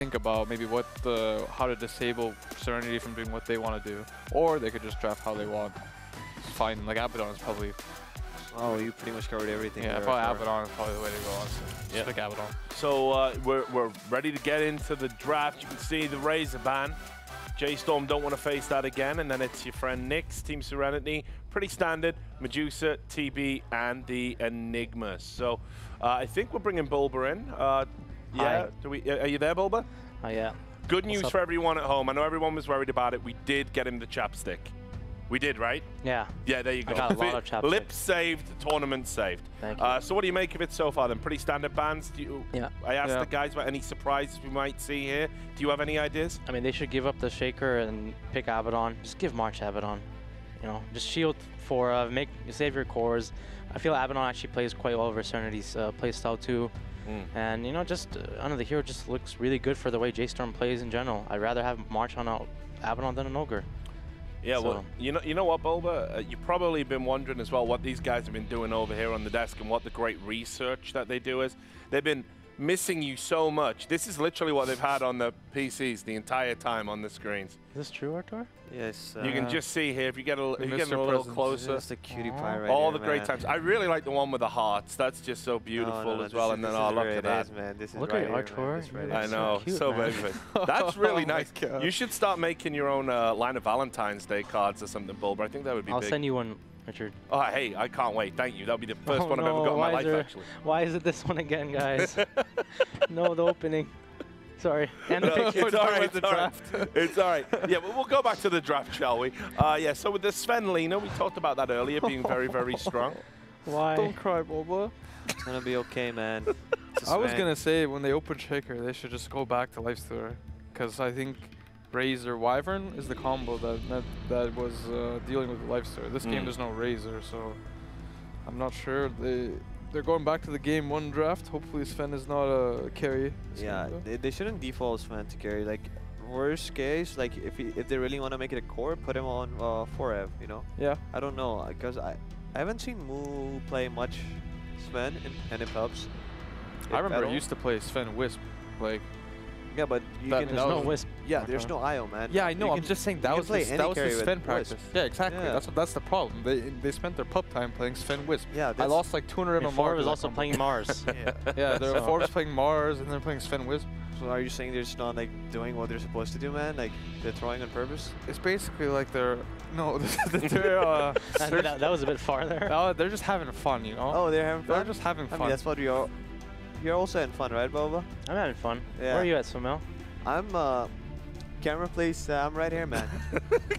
think about maybe how to disable Serenity from doing what they want to do, or they could just draft how they want. It's fine. Like Abaddon is probably. Oh, you pretty much covered everything. Yeah, probably Abaddon is probably the way to go. Honestly. Just pick Abaddon. So we're ready to get into the draft. You can see the Razor ban. J.Storm don't want to face that again, and then it's your friend Nick's Team Serenity. Pretty standard. Medusa, TB, and the Enigma. So I think we're bringing Bulba in. Yeah. Are you there, Bulba? Oh, yeah. Good news for everyone at home. I know everyone was worried about it. We did get him the chapstick. We did, right? Yeah. Yeah, there you go. I got a lot of chapstick. Lip saved, tournament saved. Thank you. So what do you make of it so far then? Pretty standard bans? Yeah. I asked the guys about any surprises we might see here. Do you have any ideas? I mean, they should give up the Shaker and pick Abaddon. Just give March Abaddon. You know, just shield for save your cores. I feel Abaddon actually plays quite well over Serenity's playstyle too. And you know, just I don't know, the hero just looks really good for the way J.Storm plays in general. I'd rather have March on Abaddon than an Ogre. Yeah, so. Well, you know what, Bulba? You've probably been wondering as well what these guys have been doing over here on the desk and what the great research that they do is. They've been missing you so much. This is literally what they've had on the PCs the entire time on the screens. Is this true, Artur? Yes. You can just see here, if you get a little closer. That's the cutie pie right all here, the great times. I really like the one with the hearts. That's just so beautiful as well. And then, look at that. Man. This is look right at Artur. I know, so baby. That's really nice. You should start making your own line of Valentine's Day cards or something, Bulba. I think that would be big. I'll send you one, Richard. Oh, hey, I can't wait. Thank you. That'll be the first one I've ever got in my life, actually. Why is it this one again, guys? No, the opening. Sorry. And the picture. It's all right. It's all right. Yeah, but we'll go back to the draft, shall we? Yeah, so with the Sven Lina, we talked about that earlier, being very, very strong. Why? Don't cry, Bulba. It's going to be okay, man. I was going to say, when they open Shaker, they should just go back to Lifestealer. Because I think Razor Wyvern is the combo that was dealing with the Lifestealer. This game, there's no Razor, so I'm not sure. They're going back to the game 1 draft. Hopefully Sven is not a carry. Yeah, they shouldn't default Sven to carry. Like, worst case, like if they really want to make it a core, put him on 4F, you know? Yeah. I don't know, because I haven't seen Moo play much Sven in pubs. I remember I used to play Sven Wisp. Like, yeah, but there's no Wisp. Yeah, there's no IO, man. Yeah, I know. I'm just saying that was his Sven practice. Yeah, exactly. Yeah. That's the problem. They spent their pub time playing Sven Wisp. Yeah, I lost like 200 MMR. Forbes was also playing Mars. Yeah, Forbes playing Mars and they're playing Sven Wisp. So are you saying they're just not like doing what they're supposed to do, man? Like they're throwing on purpose? It's basically like they're that was a bit far there. No, they're just having fun, you know. Oh, they're having fun. They're just having fun. I mean, that's what you're also having fun, right, Boba? I'm having fun. Yeah. Where are you at, Swimel? I'm camera place. I'm right here, man.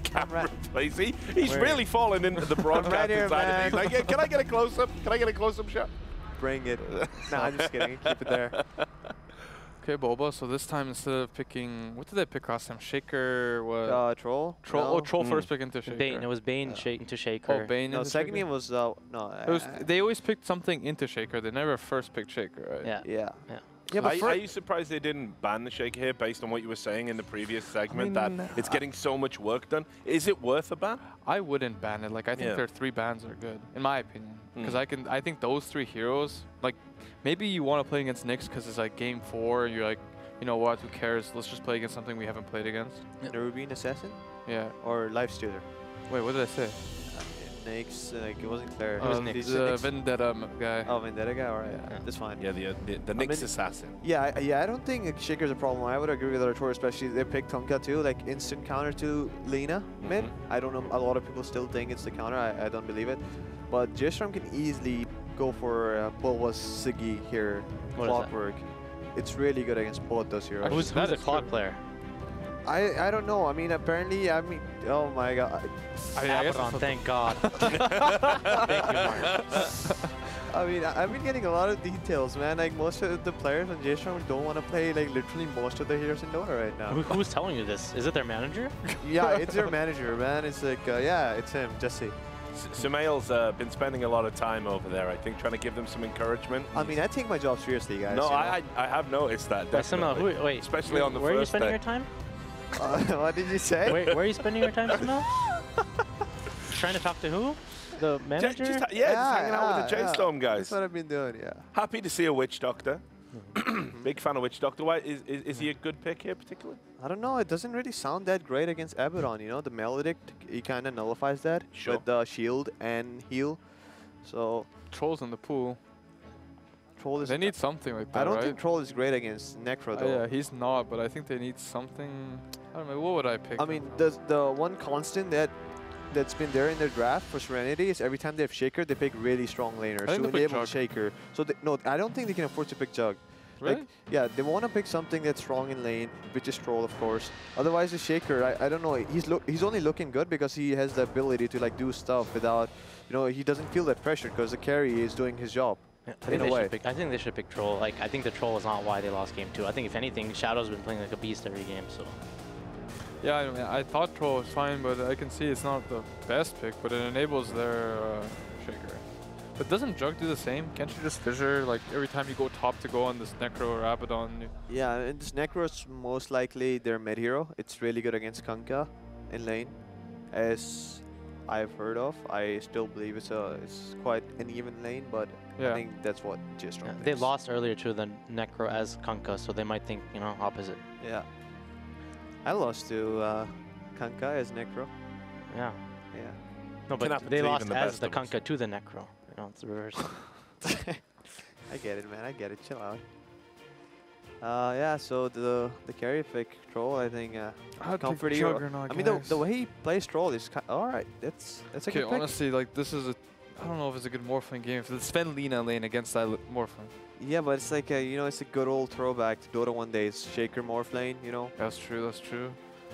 Camera place. He's really falling into the broadcast right here, side of things. Like, yeah, can I get a close up? Can I get a close up shot? Bring it. Nah, I'm just kidding. Keep it there. Okay, Boba. So this time instead of picking, what did they pick last time? Shaker? What? Troll. Troll. No. Oh, Troll first pick into Shaker. Bane. It was Bane into Shaker. Oh, Bane. No, second game was no. They always picked something into Shaker. They never first picked Shaker, right? Yeah. Yeah. Yeah. Yeah, but are you surprised they didn't ban the Shaker here based on what you were saying in the previous segment, that it's getting so much work done? Is it worth a ban? I wouldn't ban it. Like, I think their 3 bans are good, in my opinion. Because I think those 3 heroes, like, maybe you want to play against Nyx because it's like game 4 and you're like, you know what, who cares? Let's just play against something we haven't played against. The Rubin Assassin? Yeah. Or Lifestealer? Wait, what did I say? Nyx, like it wasn't clear. It was Nyx. The Vendetta guy. Oh, Vendetta guy, alright, that's fine. Yeah, the Nyx assassin. Yeah, I don't think like, Shaker's a problem. I would agree with Artur, especially they picked Tonka too, like instant counter to Lina mid. I don't know, a lot of people still think it's the counter. I don't believe it. But J.Storm can easily go for Bulba's Siggy here, Clockwork. It's really good against both those heroes. Who's a Clock player? I don't know. I mean, apparently, oh my god. Abaddon, thank God. Thank you, Mark. I mean, I've been getting a lot of details, man. Like, most of the players on J.Storm don't want to play, like, literally most of the heroes in Dota right now. Who's telling you this? Is it their manager? Yeah, it's their manager, man. It's like, yeah, it's him, Jesse. Sumail's been spending a lot of time over there, I think, trying to give them some encouragement. I mean, I take my job seriously, guys. No, I have noticed that, definitely. Wait, especially on the where first are you spending day. your time? What did you say? Where are you spending your time, Sumail? Trying to talk to who? The manager? Just hanging out with the J.Storm guys. That's what I've been doing, yeah. Happy to see a witch doctor. Big fan of Witch Doctor. Why is he a good pick here, particularly? I don't know. It doesn't really sound that great against Abaddon. You know, the Maledict, he kind of nullifies that Sure. with the shield and heal. So Troll's in the pool. Troll is. They need something like that, I don't right? think Troll is great against Necro though. Yeah, he's not, but I think they need something. I don't know. What would I pick? I mean, the one constant that's been there in their draft for Serenity is every time they have Shaker, they pick really strong laners think to they pick enable Jug. Shaker. So no, I don't think they can afford to pick Jug. Really? Like, yeah, they want to pick something that's strong in lane, which is Troll, of course. Otherwise, the Shaker, I don't know. He's only looking good because he has the ability to like do stuff without, you know, he doesn't feel that pressure because the carry is doing his job. Yeah, In a way. I think they should pick Troll. Like, I think the Troll is not why they lost game 2. I think if anything, Shadow's been playing like a beast every game. So Yeah, I mean, I thought Troll was fine, but I can see it's not the best pick, but it enables their Shaker. But doesn't Jug do the same? Can't you just fissure, like, every time you go top to go on this Necro or Abaddon? Yeah, and this Necro is most likely their mid hero. It's really good against Kunkka in lane, as I've heard of. I still believe it's quite an even lane, but I Yeah. think that's what J.Storm yeah, thinks. they lost earlier to the Necro as Kunkka, so they might think, you know, opposite. Yeah. I lost to Kunkka as Necro. Yeah. Yeah. No, Can but happen they to lost even the as best the of us. Kunkka to the Necro. You know, it's the reverse. I get it, man. I get it. Chill out. Yeah, so the carry pick Troll, I think I'd comfort pick hero. Juggernaut, I mean, guys. the way he plays Troll is all right. That's a Okay, good pick. honestly, like, this is a... I don't know if it's a good Morphling game. If it's Sven Lina lane against that Morphling. Yeah, but it's like you know, it's a good old throwback to Dota 1 days. Shaker Morph lane, you know. That's true, that's true.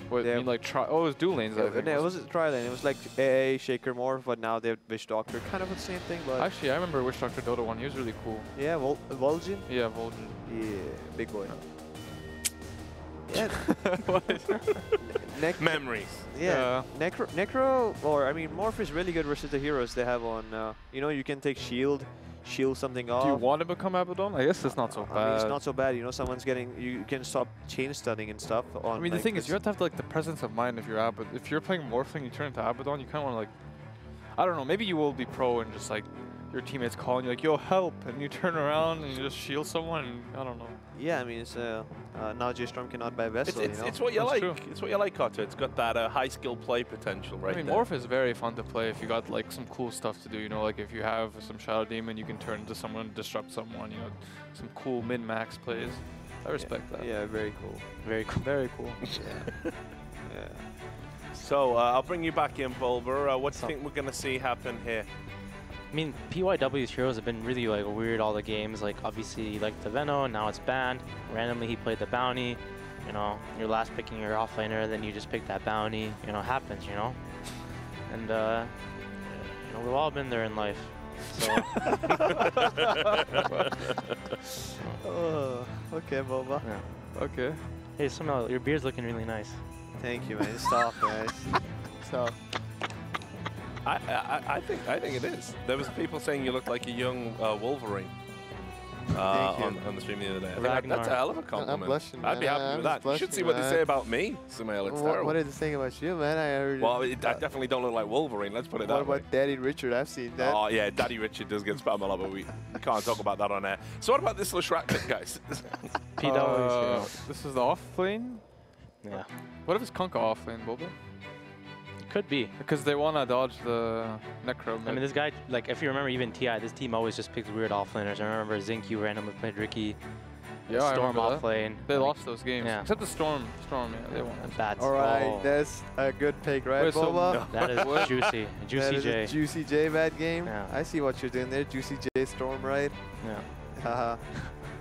What, Yeah. you mean, like, try... Oh, it was dual lanes, I think. It wasn't was a tri lane. It was like AA Shaker Morph, but now they have Wish Doctor. Kind of the same thing, but Actually, I remember Witch Doctor Dota 1. He was really cool. yeah, Vol'jin. Yeah, Vol'jin. Yeah, big boy. Yeah, Memories. yeah. Necro, or I mean, Morph is really good versus the heroes they have on. You know, you can take shield something off. Do you want to become Abaddon? I guess it's not so I mean, bad. it's not so bad. You know, someone's getting. You can stop chain stunning and stuff. On, I mean, the like, thing is, this- you have to have like the presence of mind if you're Abaddon. If you're playing Morphling, you turn into Abaddon, you kind of want to like, I don't know, maybe you will be pro and just like your teammates calling you like, yo, help, and you turn around and you just shield someone, and I don't know. Yeah, I mean, it's now J.Storm cannot buy Vessel. It's, you know? it's what you That's like. true. It's what you like, Carter. It's got that high skill play potential, right? I mean, there. Morph is very fun to play if you got like some cool stuff to do, you know, like if you have some Shadow Demon, you can turn into someone and disrupt someone, you know, some cool min-max plays. I respect that. Yeah, very cool. Very cool. Very cool. Yeah. Yeah. So I'll bring you back in, Bulber. What do you think we're going to see happen here? I mean, PYW's heroes have been really like weird all the games. Like obviously, like the Veno, now it's banned. Randomly, he played the bounty. You know, you're last picking your offlaner, then you just pick that bounty. You know, happens. You know, and you know, we've all been there in life. So Oh, okay, Boba. yeah. Okay. Hey, somehow your beard's looking really nice. Thank you, man. Stop, guys. Stop. I think it is. There was people saying you look like a young Wolverine. Thank you. On the stream the other day. I think Ragnar. that's a hell of a compliment. blushing, I'd be man. happy I'm with just that. You should blushing, see what they man. say about me, Sumail. It's terrible. What did they say about you, man? I heard. Well, I definitely don't look like Wolverine. Let's put it What that way. about Daddy Richard? I've seen that. Oh yeah, Daddy Richard does get spammed a lot, but we can't talk about that on air. So what about this Lashrak pick, guys? PW's heroes. This is the off lane? Yeah, What if it's Kunkka off lane, Boba? could be. Because they want to dodge the Necro. I mean, this guy, like, if you remember even TI, this team always just picks weird offlaners. I remember Zinky randomly played Ricky. Yeah, I Storm remember that. offlane. They like, lost those games. Yeah. Except the Storm. Storm, yeah, they won. and bad. All right, Oh, that's a good pick, right, Wait, so- Boba? that is What? juicy. That Juicy is J. a Juicy J bad game. Yeah. I see what you're doing there. Juicy J Storm, right? Yeah. Haha.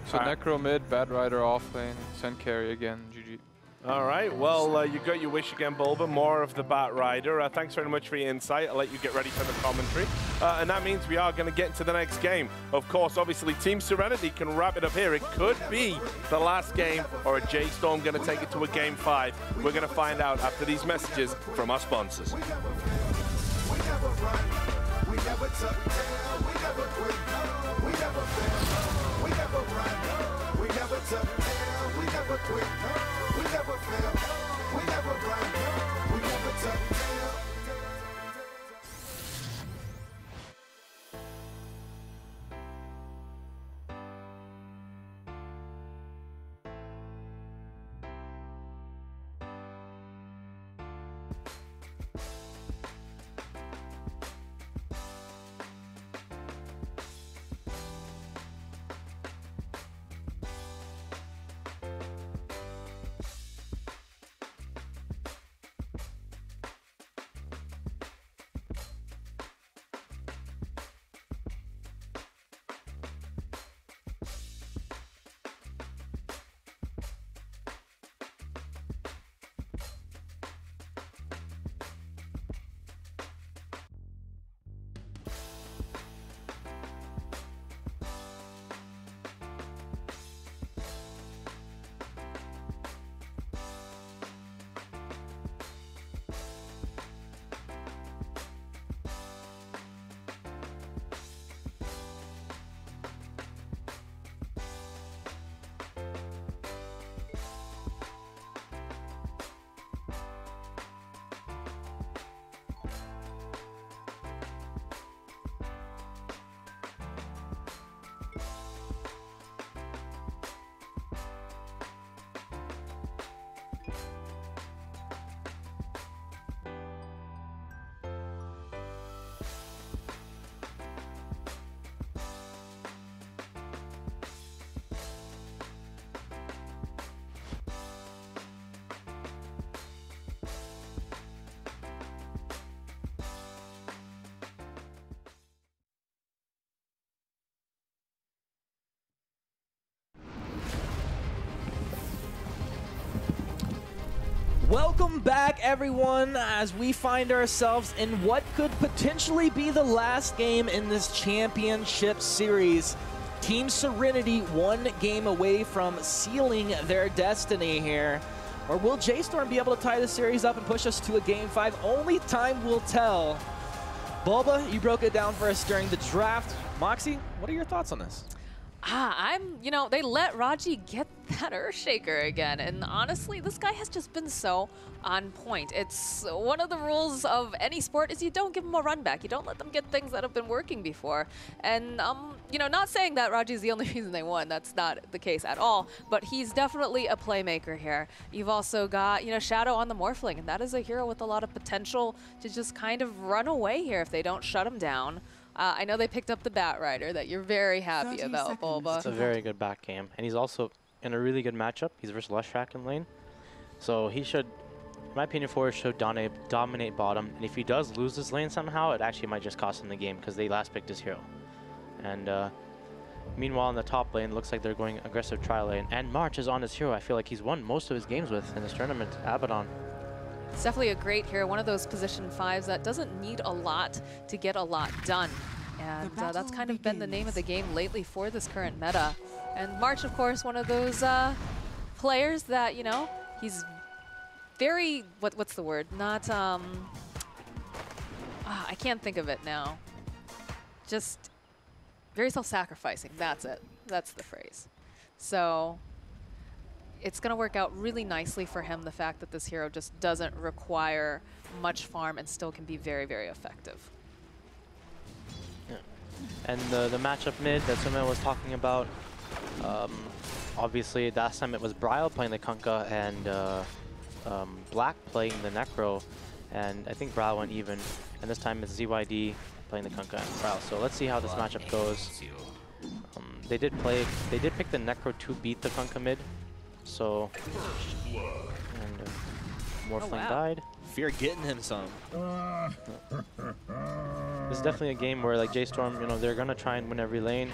So Alright. Necro mid, Bad Rider off lane, send carry again, GG. All right, well, you got your wish again, Bulba. More of the Bat Rider. Thanks very much for your insight. I'll let you get ready for the commentary. And that means we are going to get into the next game. Of course, obviously, Team Serenity can wrap it up here. It could be the last game, or a J.Storm going to take it to a Game 5. We're going to find out after these messages from our sponsors. We never run, we never tuck down, we never quit, we never fail. We never run, we never tuck down, we never quit, we never fail. We never run, we never tuck down. Welcome back, everyone, as we find ourselves in what could potentially be the last game in this championship series. Team Serenity 1 game away from sealing their destiny here. Or will J.Storm be able to tie the series up and push us to a Game 5? Only time will tell. Bulba, you broke it down for us during the draft. Moxie, what are your thoughts on this? You know, they let Raji get that Earthshaker again, and honestly, this guy has just been so on point. It's one of the rules of any sport is you don't give them a run back. You don't let them get things that have been working before. And, you know, not saying that Raji is the only reason they won. That's not the case at all, but he's definitely a playmaker here. You've also got, you know, Shadow on the Morphling, and that is a hero with a lot of potential to just kind of run away here if they don't shut him down. I know they picked up the Bat Rider that you're very happy about, Bulba. It's a very good back game. And he's also in a really good matchup. He's versus Leshrac in lane. So he should, in my opinion, Forrest should dominate bottom. And if he does lose this lane somehow, it actually might just cost him the game because they last picked his hero. And meanwhile, in the top lane, looks like they're going aggressive tri lane. And March is on his hero. I feel like he's won most of his games with in this tournament, Abaddon. It's definitely a great hero, one of those position 5s that doesn't need a lot to get a lot done. And that's kind of been the name of the game lately for this current meta. And March, of course, one of those players that, you know, he's very, what's the word? Not, I can't think of it now. Just very self-sacrificing, that's it. That's the phrase. So it's going to work out really nicely for him, the fact that this hero just doesn't require much farm and still can be very, very effective. Yeah. And the matchup mid that Sumit was talking about, obviously last time it was Bryle playing the Kunkka and Black playing the Necro, and I think Bryle went even, and this time it's ZYD playing the Kunkka and Bryle. So let's see how this matchup goes. They did pick the Necro to beat the Kunkka mid. So, and Morphling died. Fear getting him some. This is definitely a game where, like, J.Storm, you know, they're going to try and win every lane.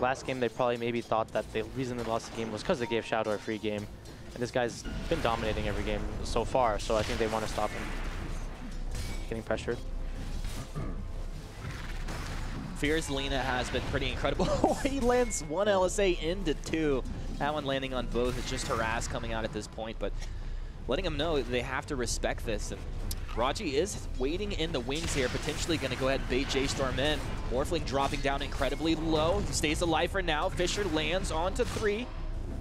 Last game, they probably maybe thought that the reason they lost the game was because they gave Shadow a free game. And this guy's been dominating every game so far, so I think they want to stop him getting pressured. Fear's Lina has been pretty incredible. He lands one LSA into 2. That one landing on both. It's just harass coming out at this point, but letting them know they have to respect this. And Raji is waiting in the wings here, potentially going to go ahead and bait J.Storm in. Morphling dropping down incredibly low. He stays alive for now. Fisher lands onto 3.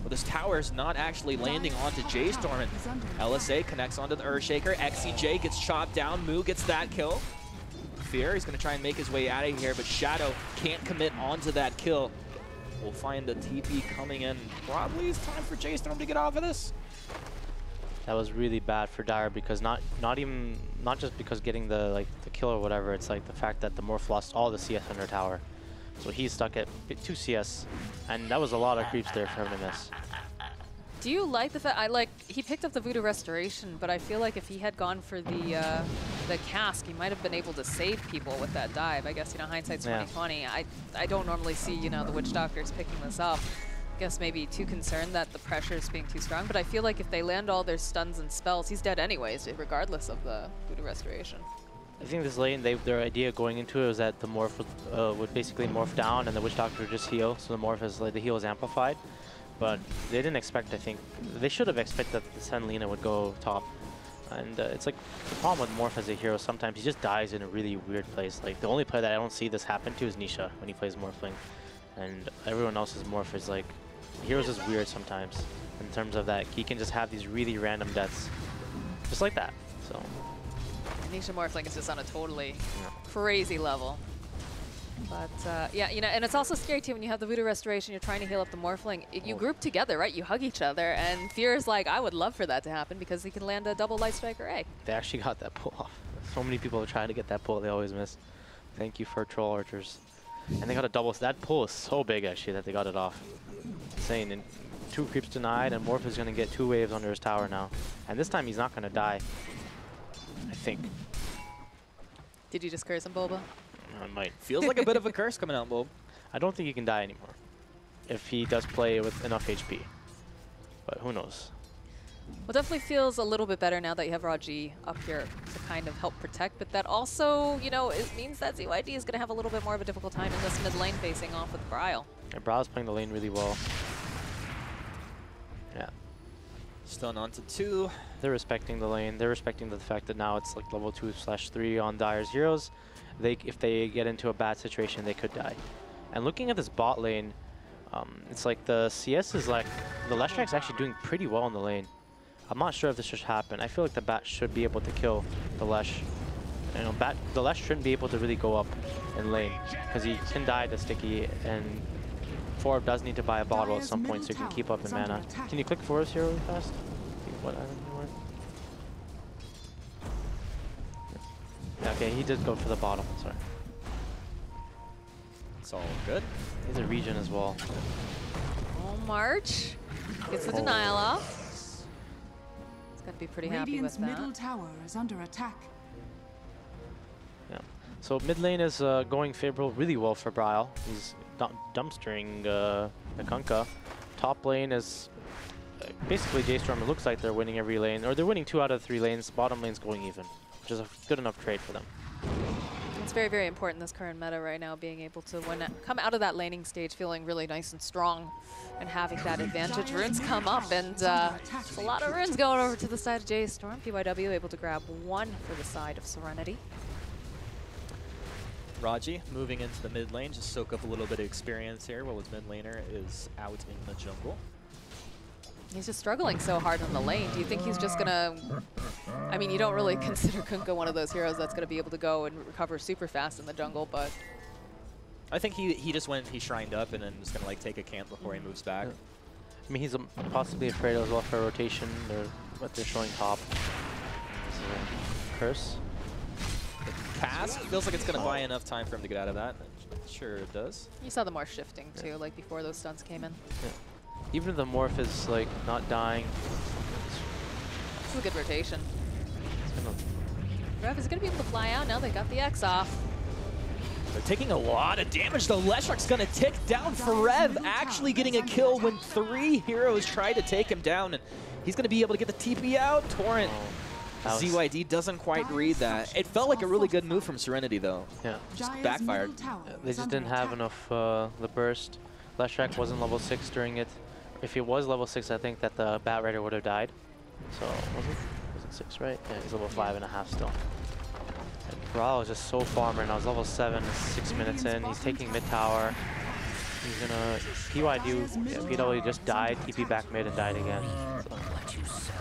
But this tower is not actually landing onto J.Storm. And LSA connects onto the Earthshaker. XCJ gets chopped down. Moo gets that kill. Fear, he's going to try and make his way out of here, but Shadow can't commit onto that kill. We'll find the TP coming in. Probably it's time for J.Storm to get off of this. That was really bad for Dire because not just because getting the kill or whatever. It's like the fact that the Morph lost all the CS on their tower, so he's stuck at 2 CS, and that was a lot of creeps there for him to miss. Do you like the fact, he picked up the Voodoo Restoration, but I feel like if he had gone for the cask, he might have been able to save people with that dive. I guess, you know, hindsight's 2020. I don't normally see, you know, the Witch Doctors picking this up. I guess maybe too concerned that the pressure is being too strong, but I feel like if they land all their stuns and spells, he's dead anyways, regardless of the Voodoo Restoration. I think this lane, their idea going into it was that the Morph would basically morph down and the Witch Doctor would just heal, so the Morph is, like, the heal is amplified. But they didn't expect, I think, they should have expected that the Sen Lina would go top. And it's like, the problem with Morph as a hero, sometimes he just dies in a really weird place. Like, the only player that I don't see this happen to is Nisha when he plays Morphling. And everyone else's Morph is like, heroes is weird sometimes, in terms of that he can just have these really random deaths. Just like that, so. Nisha Morphling is just on a totally crazy level. But yeah, you know, and it's also scary too when you have the Voodoo Restoration, you're trying to heal up the Morphling. You group together, right? You hug each other, and Fear is like, I would love for that to happen because he can land a double Light Striker A. They actually got that pull off. So many people are trying to get that pull, they always miss. Thank you for Troll Archers. And they got a double, that pull is so big actually that they got it off. Insane, and 2 creeps denied, and Morph is going to get 2 waves under his tower now. And this time he's not going to die, I think. Did you just curse him, Boba? I might. Feels like a bit of a curse coming out, Bob. I don't think he can die anymore if he does play with enough HP. But who knows? Well, definitely feels a little bit better now that you have Raji up here to kind of help protect, but that also, you know, it means that ZYD is going to have a little bit more of a difficult time in this mid lane facing off with Bryle. And Bryle's playing the lane really well. Yeah. Stun onto 2. They're respecting the lane. They're respecting the fact that now it's like level 2/3 on Dire's heroes. If they get into a bad situation, they could die. And looking at this bot lane, it's like the CS is like, the Leshrack's actually doing pretty well in the lane. I'm not sure if this should happen. I feel like the Bat should be able to kill the Lesh. You know, the Lesh shouldn't be able to really go up in lane because he can die to Sticky, and Forb does need to buy a bottle at some point so he can keep up in mana. Can you click Forest here really fast? What item you want? Yeah, okay, he did go for the bottle. Sorry. It's all good. He's a regen as well. Oh, March gets the denial off. He's got to be pretty happy with that. Middle tower is under attack. Yeah. So mid lane is going favorable really well for Bryle. He's dumpstering the Kunkka. Top lane is basically J.Storm. It looks like they're winning every lane, or they're winning 2 out of 3 lanes. Bottom lane's going even, which is a good enough trade for them. It's very, very important in this current meta right now, being able to come out of that laning stage feeling really nice and strong and having that advantage. Runes come up, and there's a lot of runes going over to the side of J.Storm. PYW able to grab 1 for the side of Serenity. Raji moving into the mid lane, just soak up a little bit of experience here while his mid laner is out in the jungle. He's just struggling so hard in the lane. Do you think he's just gonna... I mean, you don't really consider Kunkka one of those heroes that's gonna be able to go and recover super fast in the jungle, but... I think he just went, he shrined up and then was gonna like take a camp before he moves back. I mean, he's possibly afraid as well for rotation, but they're showing top. Curse. Cast feels like it's gonna buy enough time for him to get out of that. Sure it does. You saw the Marsh shifting too, like before those stuns came in. Yeah. Even if the morph is like not dying, This is a good rotation. it's gonna... Rev is gonna be able to fly out now. They got the X off. They're taking a lot of damage. The Leshrack's gonna tick down for Rev, actually getting a kill when 3 heroes try to take him down, and he's gonna be able to get the TP out. Torrent. ZYD doesn't quite read that. It felt like a really good move from Serenity, though. Yeah. Just backfired. They just didn't have enough the burst. Leshrack wasn't level 6 during it. If he was level 6, I think that the Bat Rider would have died. So, was it 6, right? Yeah, he's level 5.5 still. And Bryle is just so farm right now. He's level 7, 6 minutes in. He's taking mid tower. He's gonna PW just died, TP back mid and died again. So.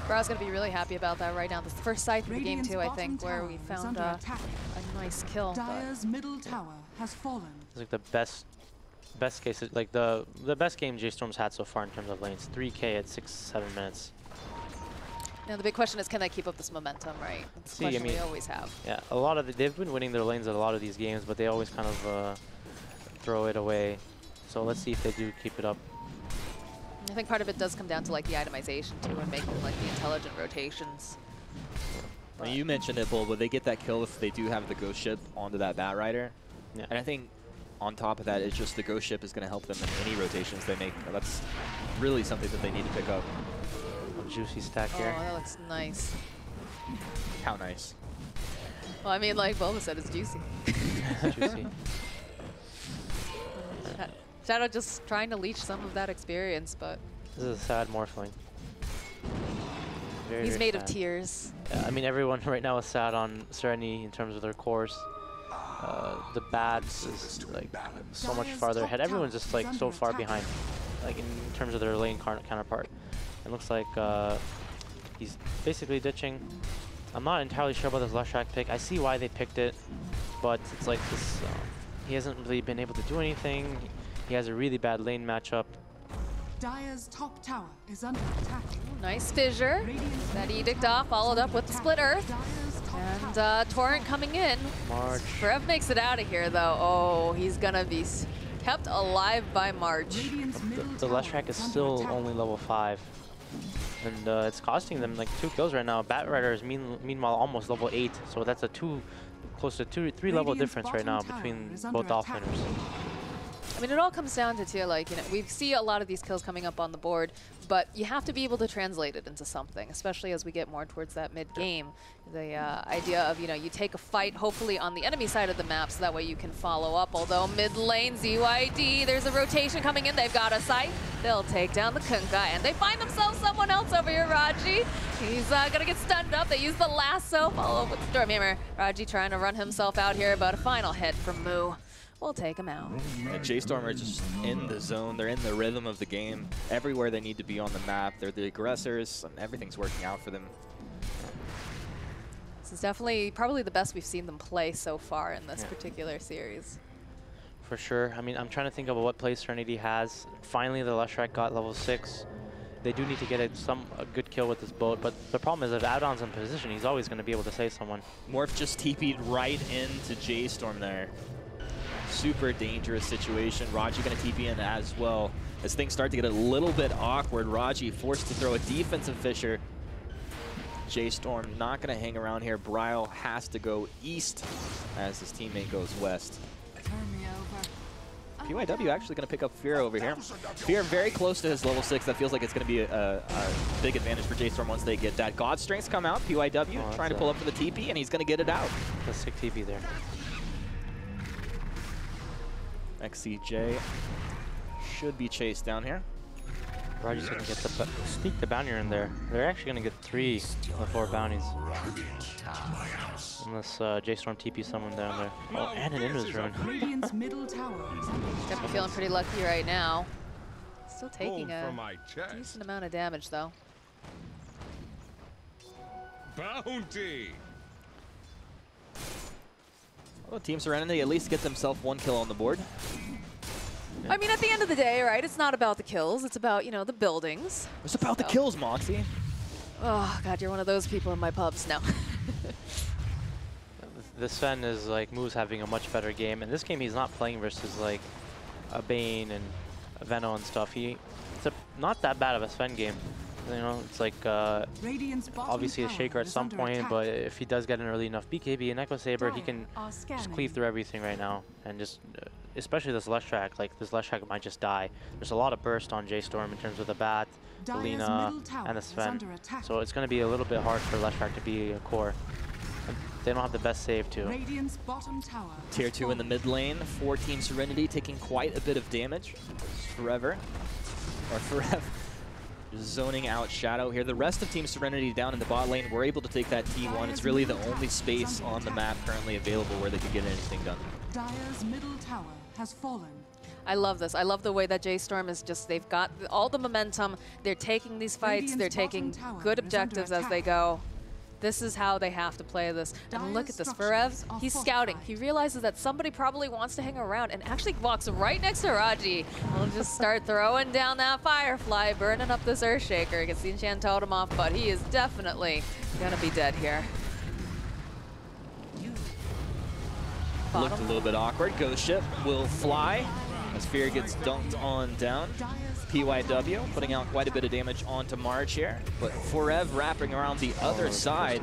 Bryle's gonna be really happy about that right now. This is the first side of the game too, I think, where we found a nice kill. Dire's middle tower has fallen. It's like the best case, like the best game J.Storm's had so far in terms of lanes. 3K at 6-7 minutes. Now the big question is, can they keep up this momentum, right? That's the question we always have. Yeah, they've been winning their lanes at a lot of these games, but they always kind of throw it away. So let's see if they do keep it up. I think part of it does come down to like the itemization too, and making like the intelligent rotations. Well, you mentioned it, Bull, but they get that kill if they do have the ghost ship onto that Bat Rider. Yeah. And I think on top of that, it's just the ghost ship is going to help them in any rotations they make. That's really something that they need to pick up. A juicy stack here. Oh, that looks nice. How nice. Well, I mean, like Bulba said, it's juicy. Juicy. Shadow just trying to leech some of that experience, but... This is a sad morphling. He's made of tears. Yeah, I mean, everyone right now is sad on Serenity in terms of their cores. The Bats is like so much farther ahead. Everyone's just like so far behind, like in terms of their lane counterpart. It looks like he's basically ditching. I'm not entirely sure about this Leshrack pick. I see why they picked it, but it's like this. He hasn't really been able to do anything. He has a really bad lane matchup. Dire's top tower is under attack. Nice fissure. That edict off, followed up with the split earth. And Torrent coming in. March. Rev makes it out of here though. Oh, he's gonna be kept alive by March. The Leshrack is still only level 5. And it's costing them like 2 kills right now. Bat Rider is meanwhile almost level 8. So that's a close to 3 level difference right now between both offlaners. I mean, it all comes down to, too, like, you know, we see a lot of these kills coming up on the board, but you have to be able to translate it into something, especially as we get more towards that mid-game. The idea of, you know, you take a fight, hopefully on the enemy side of the map, so that way you can follow up. Although mid-lane, ZYD, there's a rotation coming in. They've got a sight. They'll take down the Kunkka, and they find themselves someone else over here, Raji. He's going to get stunned up. They use the lasso, follow up with Stormhammer. Raji trying to run himself out here, but a final hit from Moo will take him out. Yeah, J.Storm are just in the zone. They're in the rhythm of the game. Everywhere they need to be on the map. They're the aggressors, and everything's working out for them. This is definitely probably the best we've seen them play so far in this particular series. For sure. I mean, I'm trying to think of what play Serenity has. Finally, the Leshrac got level 6. They do need to get a good kill with this boat, but the problem is if Abaddon's in position, he's always going to be able to save someone. Morph just TP'd right into J.Storm there. Super dangerous situation. Raji going to TP in as well. As things start to get a little bit awkward, Raji forced to throw a defensive Fissure. J.Storm not going to hang around here. Bryle has to go east as his teammate goes west. Turn me over. PYW actually going to pick up Fear over here. Fear very close to his level 6. That feels like it's going to be a big advantage for J.Storm once they get that. God Strengths come out. PYW trying to pull up for the TP, and he's going to get it out. The sick TP there. XCJ should be chased down here. Raji's going to get sneak the bounty in there. They're actually going to get 3 of the 4 bounties. Unless J.Storm TP someone down there. Oh, and an Invis rune. Radiant's middle tower is under Definitely feeling pretty lucky right now. Still taking a decent amount of damage, though. Bounty. Well, Team Serenity at least get themselves 1 kill on the board. I mean, at the end of the day, right, it's not about the kills. It's about, you know, the buildings. It's about the kills, Moxie. Oh, God, you're one of those people in my pubs now. This Sven is like Moo's having a much better game. In this game, he's not playing versus like a Bane and a Veno and stuff. It's not that bad of a Sven game. You know, it's like obviously a Shaker at some point, but if he does get an early enough BKB and Echo Saber, he can just cleave through everything right now. And just, especially this Leshrac, like this Leshrac might just die. There's a lot of burst on J.Storm in terms of the Bat, the Lina, and the Sven. So it's going to be a little bit hard for Leshrac to be a core. And they don't have the best save too. Radiant's bottom tower. Tier 2 in the mid lane for Team Serenity, taking quite a bit of damage. Forever. Zoning out Shadow here. The rest of Team Serenity down in the bot lane were able to take that T1. It's really the only space on the map currently available where they could get anything done. Dire's middle tower has fallen. I love this. I love the way that J.Storm is just, they've got all the momentum. They're taking these fights. They're taking good objectives as they go. This is how they have to play this. And look at this, Ferev, he's scouting. He realizes that somebody probably wants to hang around and actually walks right next to Raji. He'll just start throwing down that Firefly, burning up this Earthshaker. Gets the enchant totem off, but he is definitely gonna be dead here. Looked a little bit awkward. Ghost Ship will fly as Fear gets dunked on down. PYW putting out quite a bit of damage onto March here, but Forev wrapping around the other side.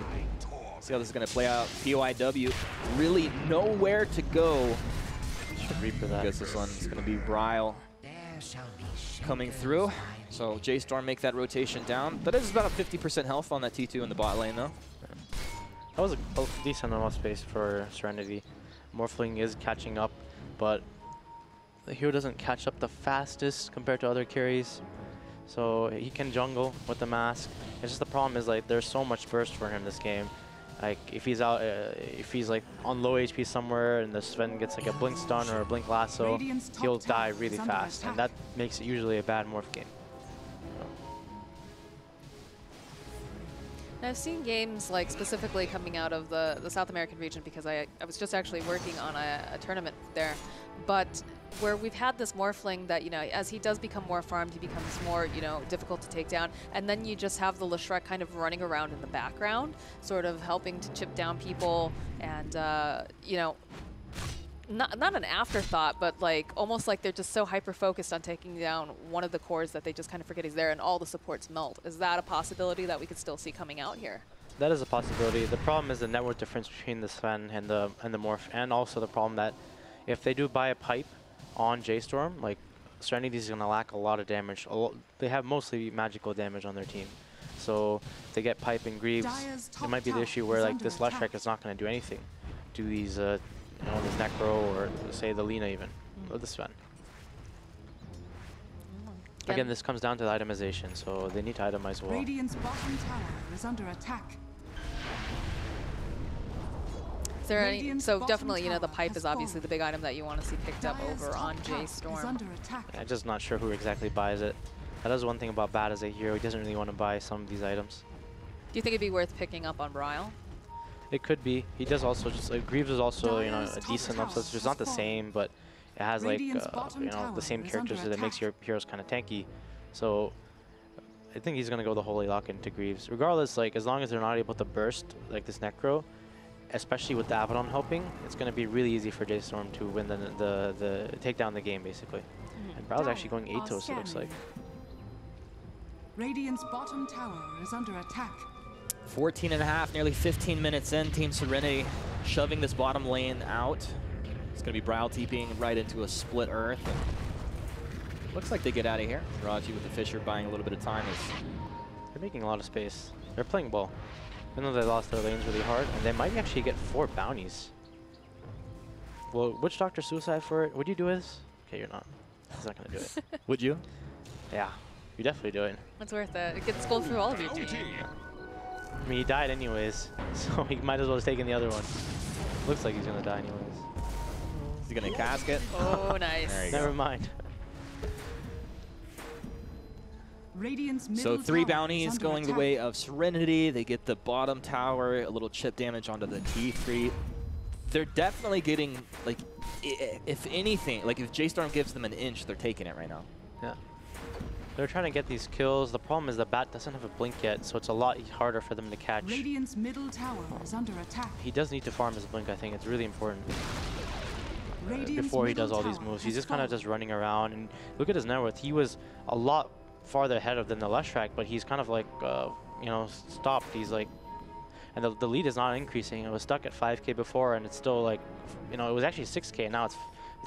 See how this is going to play out. PYW really nowhere to go. Should Reaper that. I guess this one's going to be Bryle coming through. So J.Storm make that rotation down. That is about a 50% health on that T2 in the bot lane though. That was a decent amount of space for Serenity. Morphling is catching up, but the hero doesn't catch up the fastest compared to other carries, so he can jungle with the mask. It's just the problem is like there's so much burst for him this game. Like if he's out, if he's like on low HP somewhere and the Sven gets like a blink stun or a blink lasso, he'll die really fast, and that makes it usually a bad morph game. I've seen games like specifically coming out of the South American region because I was just actually working on a tournament there, but where we've had this Morphling that, you know, as he does become more farmed, he becomes more, you know, difficult to take down, and then you just have the Leshrac kind of running around in the background, sort of helping to chip down people, and, you know, not an afterthought, but like almost like they're just so hyper-focused on taking down one of the cores that they just kind of forget he's there and all the supports melt. Is that a possibility that we could still see coming out here? That is a possibility. The problem is the network difference between the Sven and the Morph, and also the problem that if they do buy a pipe on J.Storm, like, Serenity is going to lack a lot of damage. They have mostly magical damage on their team. So if they get Pipe and Greaves, it might be the issue where like this Lush Wreck is not going to do anything. Do these, you know, this Necro or say the Lina even, or the Sven. Again, this comes down to the itemization, so they need to itemize well. Radiant's bottom tower is under attack. Is there any, Radiant's so bottom definitely, you know, the tower pipe has is obviously fallen. the big item that you want to see picked up Dire's over top on tower is J.Storm. under attack. I'm just not sure who exactly buys it. That is one thing about Bad as a hero. He doesn't really want to buy some of these items. Do you think it'd be worth picking up on Bryle? It could be. He does also just Greaves is also, you know, Dire's a top decent tower upset. It's has not the fallen. same, but it has like Radiant's bottom you know, tower the same is characteristics under that makes your attack. heroes kind of tanky. So I think he's gonna go the Holy Lock into Greaves. Regardless, like as long as they're not able to burst like this Necro, especially with the Abaddon helping, it's gonna be really easy for J.Storm to win the take down the game basically. And Bryle's actually going Dire are Atos, it looks like. scanning. Radiant's bottom tower is under attack. 14.5, nearly 15 minutes in. Team Serenity shoving this bottom lane out. It's going to be Bryle TPing right into a split earth. And looks like they get out of here. Raji with the Fisher buying a little bit of time. They're making a lot of space. They're playing ball. Even though they lost their lanes really hard, and they might actually get 4 bounties. Well, Witch Doctor Suicide for it. Would you do this? Okay, you're not. He's not gonna do it. Would you? Yeah, you definitely do it. It's worth it. It gets gold through all of your team. I mean, he died anyways, so he might as well have taken the other one. Looks like he's gonna die anyways. Is he going to casket? Oh, nice. There you Never go. mind. Radiant's So middle 3 tower is bounties under going the attack. way of Serenity. They get the bottom tower, a little chip damage onto the T3. They're definitely getting, like, if anything, like if J.Storm gives them an inch, they're taking it right now. Yeah. They're trying to get these kills. The problem is the Bat doesn't have a blink yet, so it's a lot harder for them to catch. Radiant's middle tower is under attack. He does need to farm his blink, I think. It's really important. Radiant's Before he does middle all these tower moves. has He's just kind of fallen. just running around. And look at his net worth. He was a lot farther ahead of than the Lush Track, but he's kind of like, you know, stopped. He's like, and the lead is not increasing. It was stuck at 5K before, and it's still like, you know, it was actually 6K. Now it's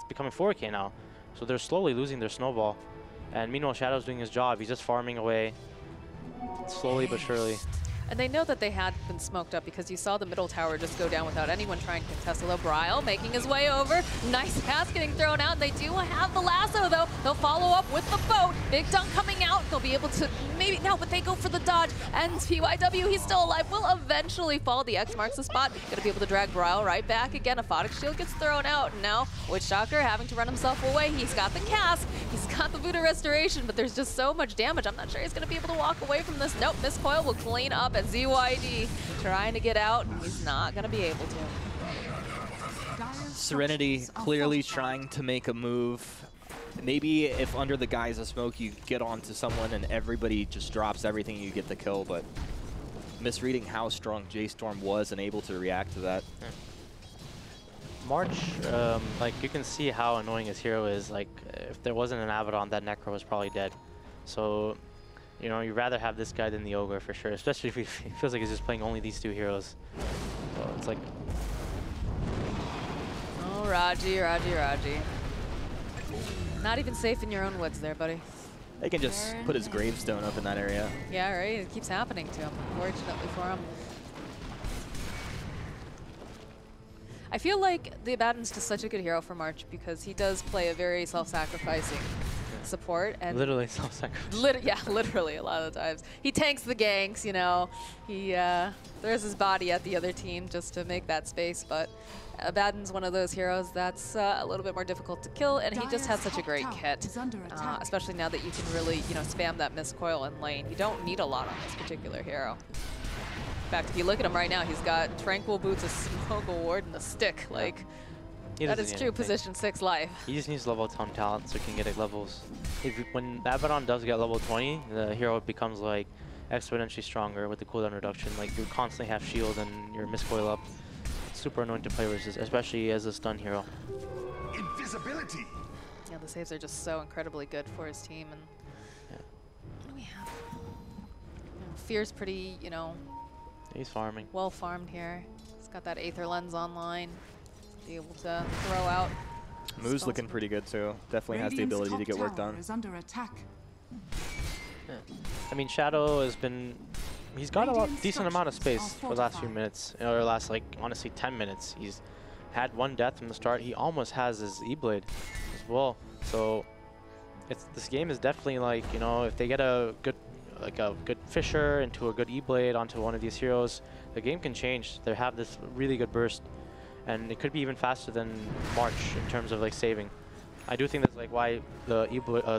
becoming 4K now. So they're slowly losing their snowball. And meanwhile, Shadow's doing his job. He's just farming away, slowly but surely. And they know that they had been smoked up because you saw the middle tower just go down without anyone trying to contest. Although Bryle making his way over. Nice pass getting thrown out. They do have the lasso, though. They'll follow up with the boat. Big dunk coming out. They'll be able to maybe... No, but they go for the dodge. And PYW, he's still alive, will eventually fall. The X marks the spot. Gonna be able to drag Bryle right back again. A Photic Shield gets thrown out. And now Witch Doctor having to run himself away. He's got the cast. He's got the Voodoo Restoration, but there's just so much damage. I'm not sure he's gonna be able to walk away from this. Nope, Miss Coil will clean up as ZYD trying to get out, and he's not going to be able to. Dire's Serenity structures are clearly fortified. trying to make a move. Maybe if under the guise of smoke you get onto someone and everybody just drops everything, you get the kill, but misreading how strong J.Storm was and able to react to that. March, like you can see how annoying his hero is. Like if there wasn't an Abaddon, that Necro was probably dead. So, you know, you'd rather have this guy than the Ogre for sure, especially if he feels like he's just playing only these 2 heroes. So it's like... Oh, Raji. Not even safe in your own woods there, buddy. They can just put his gravestone up in that area. Yeah, right? It keeps happening to him, fortunately for him. I feel like the Abaddon's just such a good hero for March because he does play a very self-sacrificing support. And Literally self-sacrifice. yeah, literally a lot of the times. He tanks the ganks, you know. He throws his body at the other team just to make that space, but Abaddon's one of those heroes that's a little bit more difficult to kill, and he just has such a great kit, especially now that you can really, you know, spam that Miss Coil in lane. You don't need a lot on this particular hero. In fact, if you look at him right now, he's got Tranquil Boots, a Smoke Award, and a stick. Yeah. Like, He that doesn't is need true anything. position 6 life. He just needs level 10 talent so he can get it levels. When Abaddon does get level 20, the hero becomes like exponentially stronger with the cooldown reduction. Like you constantly have shield and your miscoil up. It's super annoying to play versus, especially as a stun hero. Invisibility. Yeah, the saves are just so incredibly good for his team. And Yeah. what do we have? Fear's pretty, you know, He's farming. well farmed here. He's got that Aether Lens online. Be able to throw out Moo's looking pretty good too. Definitely has the Radiant's ability to top get work tower done. is under attack. Yeah. I mean, Shadow has been, he's got a Radiant decent amount of structures space are for the last few fortified. minutes, or last, like, honestly, 10 minutes. He's had one death from the start. He almost has his E-Blade as well. So this game is definitely like, you know, if they get a good Fisher into a good E-Blade onto one of these heroes, the game can change. They have this really good burst, and it could be even faster than March in terms of like saving. I do think that's like why the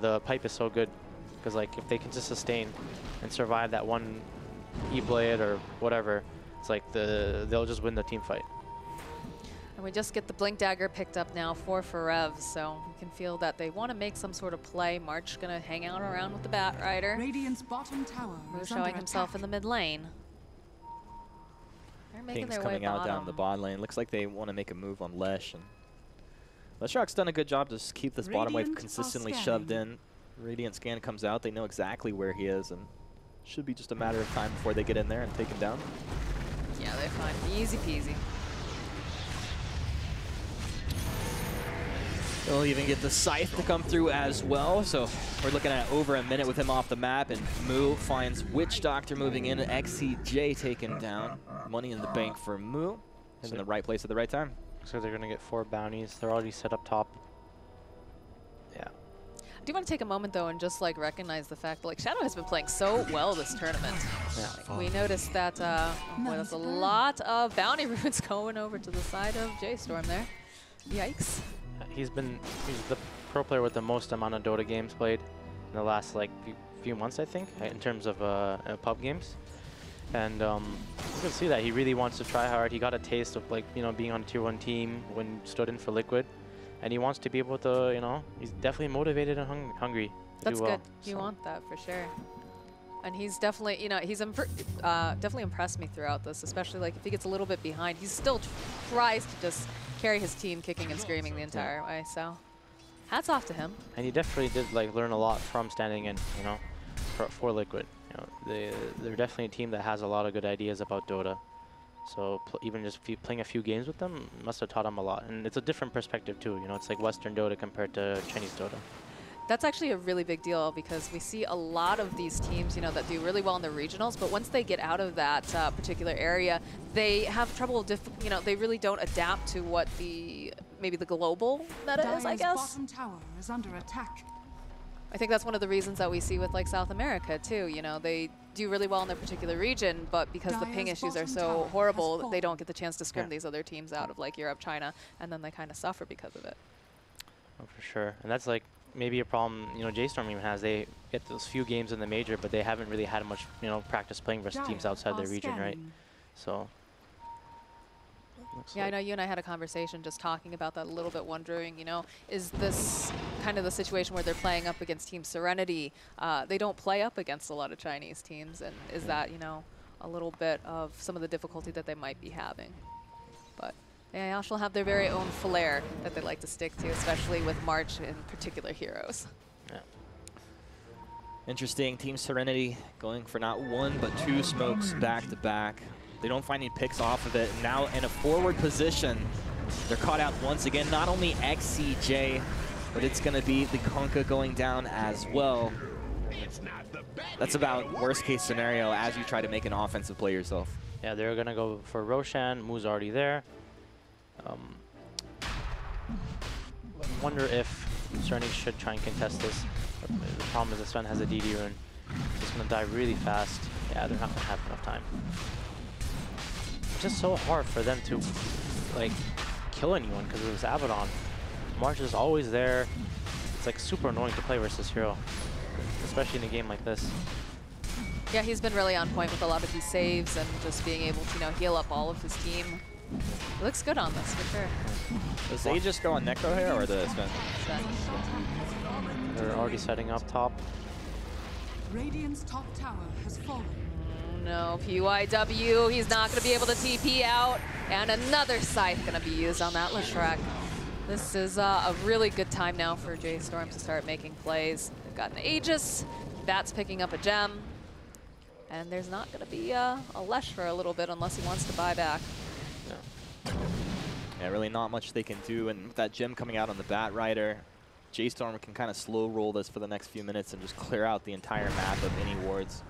the pipe is so good, because like if they can just sustain and survive that one E-Blade or whatever, it's like they'll just win the team fight. And we just get the Blink Dagger picked up now for Forev, so you can feel that they want to make some sort of play. March gonna hang out around with the Bat Rider. Radiant's bottom tower Moo is showing under himself attack. in the mid lane. They're making Ping's their way coming out down the bot lane. Looks like they want to make a move on Lesh. And Leshark's done a good job to just keep this bottom wave Radiant are consistently shoved in. Radiant scan comes out. They know exactly where he is, and should be just a matter of time before they get in there and take him down. Yeah, they're fine. Easy peasy. They'll even get the Scythe to come through as well, so we're looking at over a minute with him off the map, and Moo finds Witch Doctor moving in, XCJ taken down. Money in the bank for Moo. He's in the right place at the right time. So they're gonna get 4 bounties. They're already set up top. Yeah. I do want to take a moment though and just like recognize the fact that like Shadow has been playing so well this tournament. Yeah. We noticed that there's a lot of bounty runes going over to the side of J.Storm there. Yikes. He's the pro player with the most amount of Dota games played in the last like few months, I think, in terms of pub games. And you can see that he really wants to try hard. He got a taste of like, you know, being on a tier 1 team when stood in for Liquid, and he wants to be able to, you know, he's definitely motivated and hungry to That's do well. good. You want that for sure. And he's definitely, you know, he's definitely impressed me throughout this, especially like if he gets a little bit behind, he still tries to just carry his team kicking and screaming the entire way. So hats off to him. And he definitely did like learn a lot from standing in, you know, for Liquid. You know, they're definitely a team that has a lot of good ideas about Dota. So even just playing a few games with them must have taught him a lot. And it's a different perspective too. You know, it's like Western Dota compared to Chinese Dota. That's actually a really big deal because we see a lot of these teams, you know, that do really well in the regionals, but once they get out of that particular area, they have trouble, you know, they really don't adapt to what maybe the global meta is, I Dire's guess. bottom tower is under attack. I think that's one of the reasons that we see with like South America too, you know, they do really well in their particular region, but because the ping Dire's issues are bottom so tower horrible, has they don't fallen. get the chance to scrim these other teams out of like Europe, China, and then they kind of suffer because of it. Oh, for sure. And that's like maybe a problem, you know, J.Storm even has. They get those few games in the major, but they haven't really had much, you know, practice playing versus teams Dire outside their are region, right? scanning. So. Yeah, I know you and I had a conversation just talking about that a little bit, wondering, you know, is this kind of the situation where they're playing up against Team Serenity? They don't play up against a lot of Chinese teams, and is that, you know, a little bit of some of the difficulty that they might be having? But they also have their very own flair that they like to stick to, especially with March in particular heroes. Yeah. Interesting. Team Serenity going for not 1 but 2 smokes back to back. They don't find any picks off of it. Now in a forward position, they're caught out once again. Not only XCJ, but it's going to be the Konka going down as well. That's about worst case scenario as you try to make an offensive play yourself. Yeah, they're going to go for Roshan. Moo's already there. Wonder if Serenity should try and contest this. But the problem is that Sven has a DD rune. It's going to die really fast. Yeah, they're not going to have enough time. It's just so hard for them to like kill anyone because of this Abaddon. March is always there. It's like super annoying to play versus hero, especially in a game like this. Yeah, he's been really on point with a lot of these saves and just being able to, you know, heal up all of his team. He looks good on this, for sure. Does they just go on Necro here or the Sven? They're already setting up top. Radiant's top tower has fallen. No, PYW, he's not going to be able to TP out. And another scythe going to be used on that Leshrac. This is a really good time now for J.Storm to start making plays. They've got an Aegis, that's picking up a gem. And there's not going to be a Lesh for a little bit unless he wants to buy back. Yeah, really not much they can do. And with that gem coming out on the Bat Rider, J.Storm can kind of slow roll this for the next few minutes and just clear out the entire map of any wards.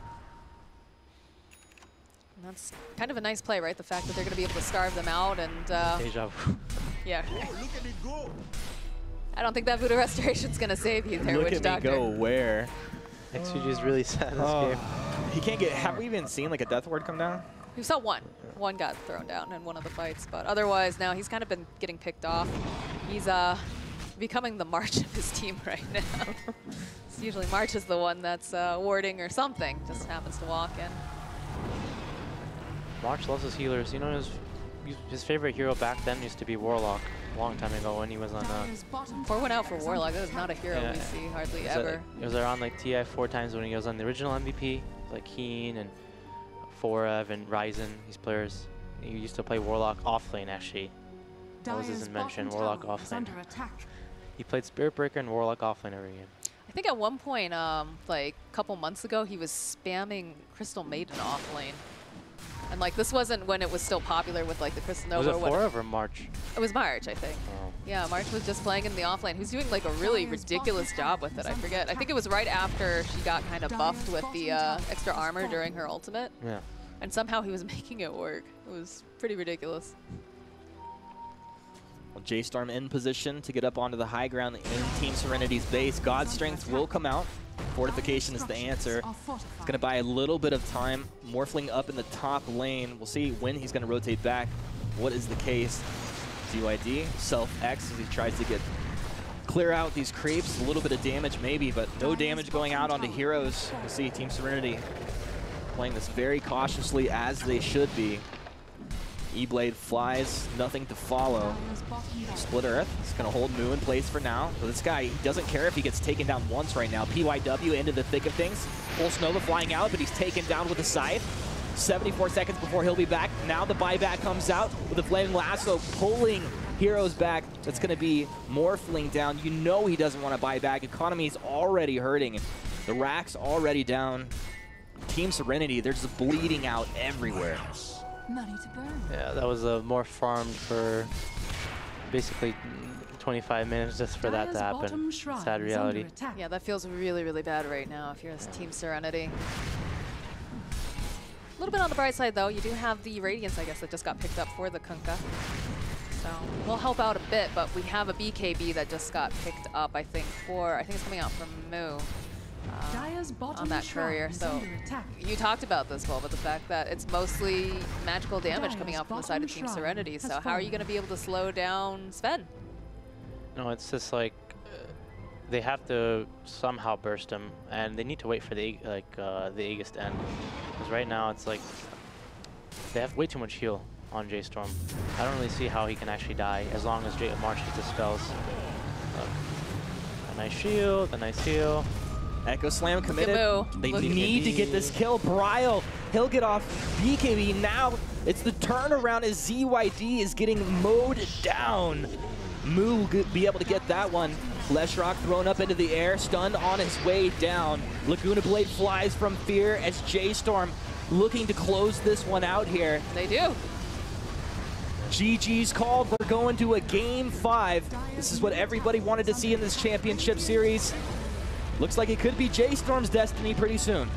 And that's kind of a nice play, right? The fact that they're going to be able to starve them out and... Deja vu. yeah. I don't think that Voodoo Restoration's going to save you there, Witch Doctor. Look at me go where? XQG is really sad this game. He can't get... Have we even seen like a death ward come down? We saw one. One got thrown down in one of the fights, but otherwise now he's kind of been getting picked off. He's becoming the March of his team right now. It's usually March is the one that's warding or something, just happens to walk in. March loves his healers. You know, his favorite hero back then used to be Warlock a long time ago when he was on... Pour one out for Warlock. That is not a hero we see hardly ever. It was around like TI 4 times when he was on the original MVP, like Keen and Forev and Ryzen, these players. He used to play Warlock offlane actually. That was his invention, Warlock offlane. He played Spirit Breaker and Warlock offlane every game. I think at one point, like a couple months ago, he was spamming Crystal Maiden offlane. And like this wasn't when it was still popular with like the Crystal Nova. Was it Forev or March? It was March, I think. Oh. Yeah, March was just playing in the offlane. He was doing like a really ridiculous job with it. I forget. I think it was right after she got kind of buffed with the extra armor during her ultimate. Yeah. And somehow he was making it work. It was pretty ridiculous. Well, J.Storm in position to get up onto the high ground in Team Serenity's base. God's Strength will come out. Fortification is the answer. It's going to buy a little bit of time. Morphling up in the top lane. We'll see when he's going to rotate back. What is the case? ZYD, self-X as he tries to clear out these creeps. A little bit of damage maybe, but no damage going out onto heroes. We'll see Team Serenity playing this very cautiously as they should be. E-Blade flies, nothing to follow. Split Earth is going to hold Moo in place for now. But this guy, he doesn't care if he gets taken down once right now. PYW into the thick of things. Pulse Nova flying out, but he's taken down with a scythe. 74 seconds before he'll be back. Now the buyback comes out with the Flaming Lasso pulling heroes back. That's going to be Morphling down. You know he doesn't want to buy back. Economy's already hurting. The rack's already down. Team Serenity, they're just bleeding out everywhere. Money to burn. Yeah, that was more farmed for basically 25 minutes just for that to happen. Sad reality. Yeah, that feels really, really bad right now if you're Team Serenity. A little bit on the bright side, though. You do have the Radiance, I guess, that just got picked up for the Kunkka. So we'll help out a bit, but we have a BKB that just got picked up, I think, it's coming out from Moo. On that courier. So you talked about this, Paul, but the fact that it's mostly magical damage coming out from the side of Team Serenity. So how are you going to be able to slow down Sven? No, it's just like they have to somehow burst him, and they need to wait for the Aegis to end. Because right now it's like they have way too much heal on J.Storm. I don't really see how he can actually die as long as March gets his spells. A nice shield, a nice heal. Echo Slam committed. They need to get this kill. Bryle, he'll get off BKB. Now it's the turnaround as ZYD is getting mowed down. Moo will be able to get that one. Leshrock thrown up into the air, stunned on his way down. Laguna Blade flies from Fear as J.Storm looking to close this one out here. They do. GG's called. We're going to a Game 5. This is what everybody wanted to see in this championship series. Looks like it could be J.Storm's destiny pretty soon.